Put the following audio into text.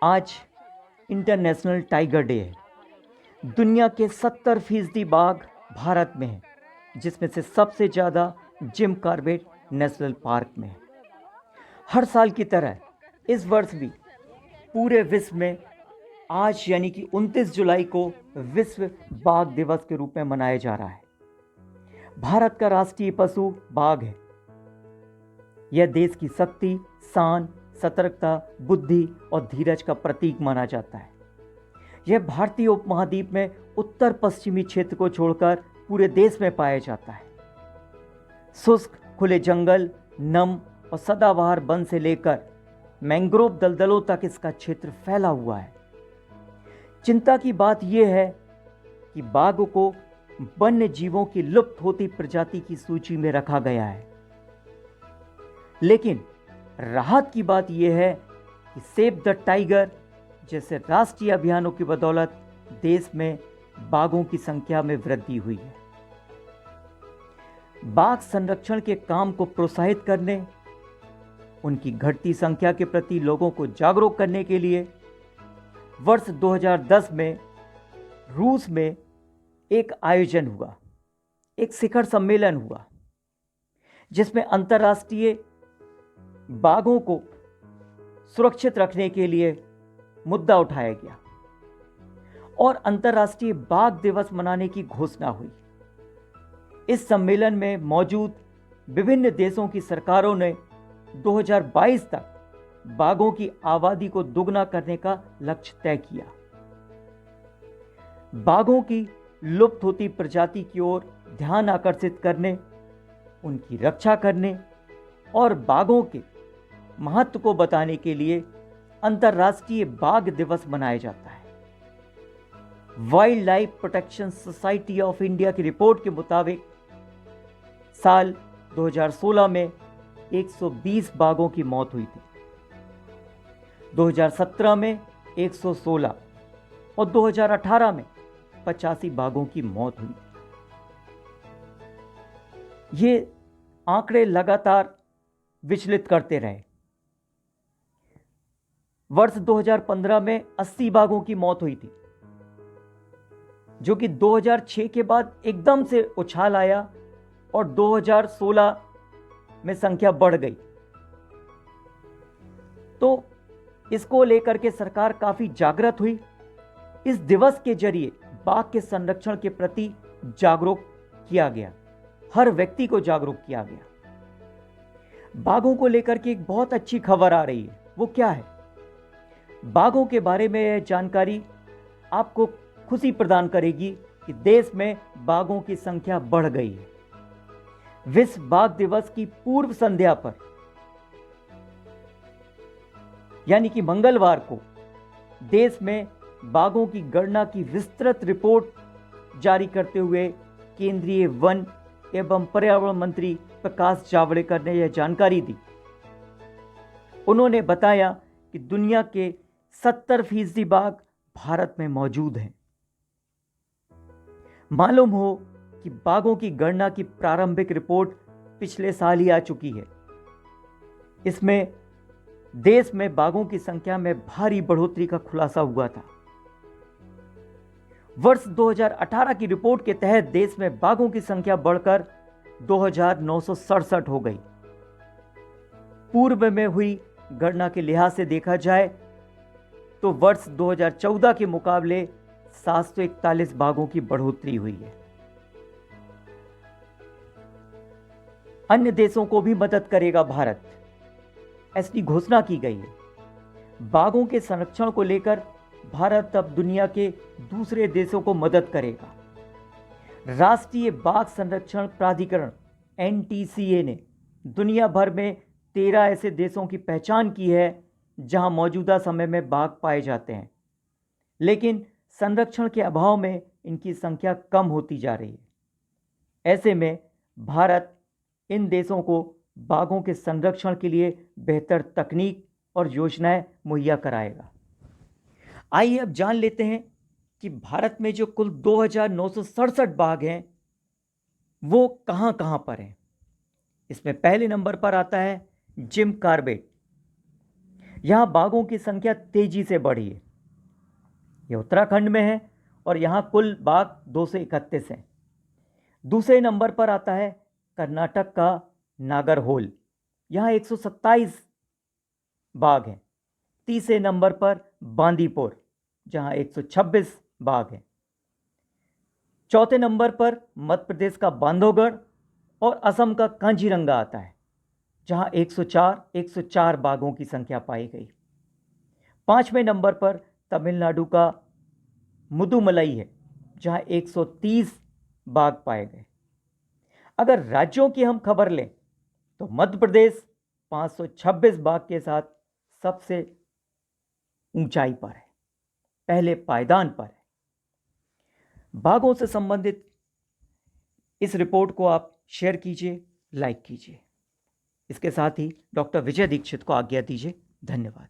आज international tiger day है। दुनिया के 70% बाघ भारत में हैं, जिसमें से सबसे ज़्यादा जिम कॉर्बेट नेशनल पार्क में है। हर साल की तरह इस वर्ष भी पूरे विश्व में आज यानी कि 29 जुलाई को विश्व बाघ दिवस के रूप में मनाया जा रहा है। भारत का राष्ट्रीय पशु बाघ है। यह देश की शक्ति, शान, सतर्कता, बुद्धि और धीरज का प्रतीक माना जाता है। यह भारतीय उपमहाद्वीप में उत्तर पश्चिमी क्षेत्र को छोड़कर पूरे देश में पाया जाता है। शुष्क खुले जंगल, नम और सदाबहार वन से लेकर मैंग्रोव दलदलों तक इसका क्षेत्र फैला हुआ है। चिंता की बात यह है कि बाघ को वन्य जीवों की लुप्त होती प्रजाति की सूची में रखा गया है। लेकिन राहत की बात यह है कि सेव द टाइगर जैसे राष्ट्रीय अभियानों की बदौलत देश में बाघों की संख्या में वृद्धि हुई है। बाघ संरक्षण के काम को प्रोत्साहित करने, उनकी घटती संख्या के प्रति लोगों को जागरूक करने के लिए वर्ष 2010 में रूस में एक आयोजन हुआ, एक शिखर सम्मेलन हुआ, जिसमें अंतर्राष्ट्रीय बाघों को सुरक्षित रखने के लिए मुद्दा उठाया गया और अंतर्राष्ट्रीय बाघ दिवस मनाने की घोषणा हुई। इस सम्मेलन में मौजूद विभिन्न देशों की सरकारों ने 2022 तक बाघों की आबादी को दुगना करने का लक्ष्य तय किया। बाघों की लुप्त होती प्रजाति की ओर ध्यान आकर्षित करने, उनकी रक्षा करने और बाघों के महत्व को बताने के लिए अंतर्राष्ट्रीय बाघ दिवस मनाया जाता है। Wild life protection society of India की रिपोर्ट के मुताबिक साल 2016 में 120 बाघों की मौत हुई थी, 2017 में 116 और 2018 में 85 बाघों की मौत हुई। ये आंकड़े लगातार विचलित करते रहे। वर्ष 2015 में 80 बाघों की मौत हुई थी, जो कि 2006 के बाद एकदम से उछाल आया और 2016 में संख्या बढ़ गई। तो इसको लेकर के सरकार काफी जागृत हुई। इस दिवस के जरिए बाघ के संरक्षण के प्रति जागरूक किया गया, हर व्यक्ति को जागरूक किया गया। बाघों को लेकर के एक बहुत अच्छी खबर आ रही है। वो क्या है? बाघों के बारे में यह जानकारी आपको खुशी प्रदान करेगी कि देश में बाघों की संख्या बढ़ गई है। विश्व बाघ दिवस की पूर्व संध्या पर यानी कि मंगलवार को देश में बाघों की गणना की विस्तृत रिपोर्ट जारी करते हुए केंद्रीय वन एवं पर्यावरण मंत्री प्रकाश जावड़ेकर ने यह जानकारी दी। उन्होंने बताया कि दुनिया के 70% बाघ भारत में मौजूद हैं। मालूम हो कि बाघों की गणना की प्रारंभिक रिपोर्ट पिछले साल ही आ चुकी है। इसमें देश में बाघों की संख्या में भारी बढ़ोतरी का खुलासा हुआ था। वर्ष 2018 की रिपोर्ट के तहत देश में बाघों की संख्या बढ़कर 2967 हो गई। पूर्व में हुई गणना के लिहाज से देखा जाए तो वर्ष 2014 के मुकाबले 741 बाघों की बढ़ोतरी हुई है। अन्य देशों को भी मदद करेगा भारत, ऐसी घोषणा की गई है। बाघों के संरक्षण को लेकर भारत अब दुनिया के दूसरे देशों को मदद करेगा। राष्ट्रीय बाघ संरक्षण प्राधिकरण NTCA ने दुनिया भर में 13 ऐसे देशों की पहचान की है जहां मौजूदा समय में बाघ पाए जाते हैं, लेकिन संरक्षण के अभाव में इनकी संख्या कम होती जा रही है। ऐसे में भारत इन देशों को बाघों के संरक्षण के लिए बेहतर तकनीक और योजनाएं मुहैया कराएगा। आइए अब जान लेते हैं कि भारत में जो कुल 2967 बाघ हैं वो कहां कहां पर हैं। इसमें पहले नंबर पर आता है जिम कॉर्बेट। यहाँ बाघों की संख्या तेजी से बढ़ी है। ये उत्तराखंड में है और यहाँ कुल बाघ 231 हैं। दूसरे नंबर पर आता है कर्नाटक का नागरहोल, यहाँ 127 बाघ हैं। तीसरे नंबर पर बांदीपुर, जहाँ 126 बाघ हैं। चौथे नंबर पर मध्य प्रदेश का बांधवगढ़ और असम का कांजीरंगा आता है, जहाँ 104 बाघों की संख्या पाई गई। पांचवें नंबर पर तमिलनाडु का मुदुमलई है, जहाँ 130 बाघ पाए गए। अगर राज्यों की हम खबर लें तो मध्य प्रदेश 526 बाघ के साथ सबसे ऊंचाई पर है, पहले पायदान पर है। बाघों से संबंधित इस रिपोर्ट को आप शेयर कीजिए, लाइक कीजिए। इसके साथ ही डॉक्टर विजय दीक्षित को आज्ञा दीजिए। धन्यवाद।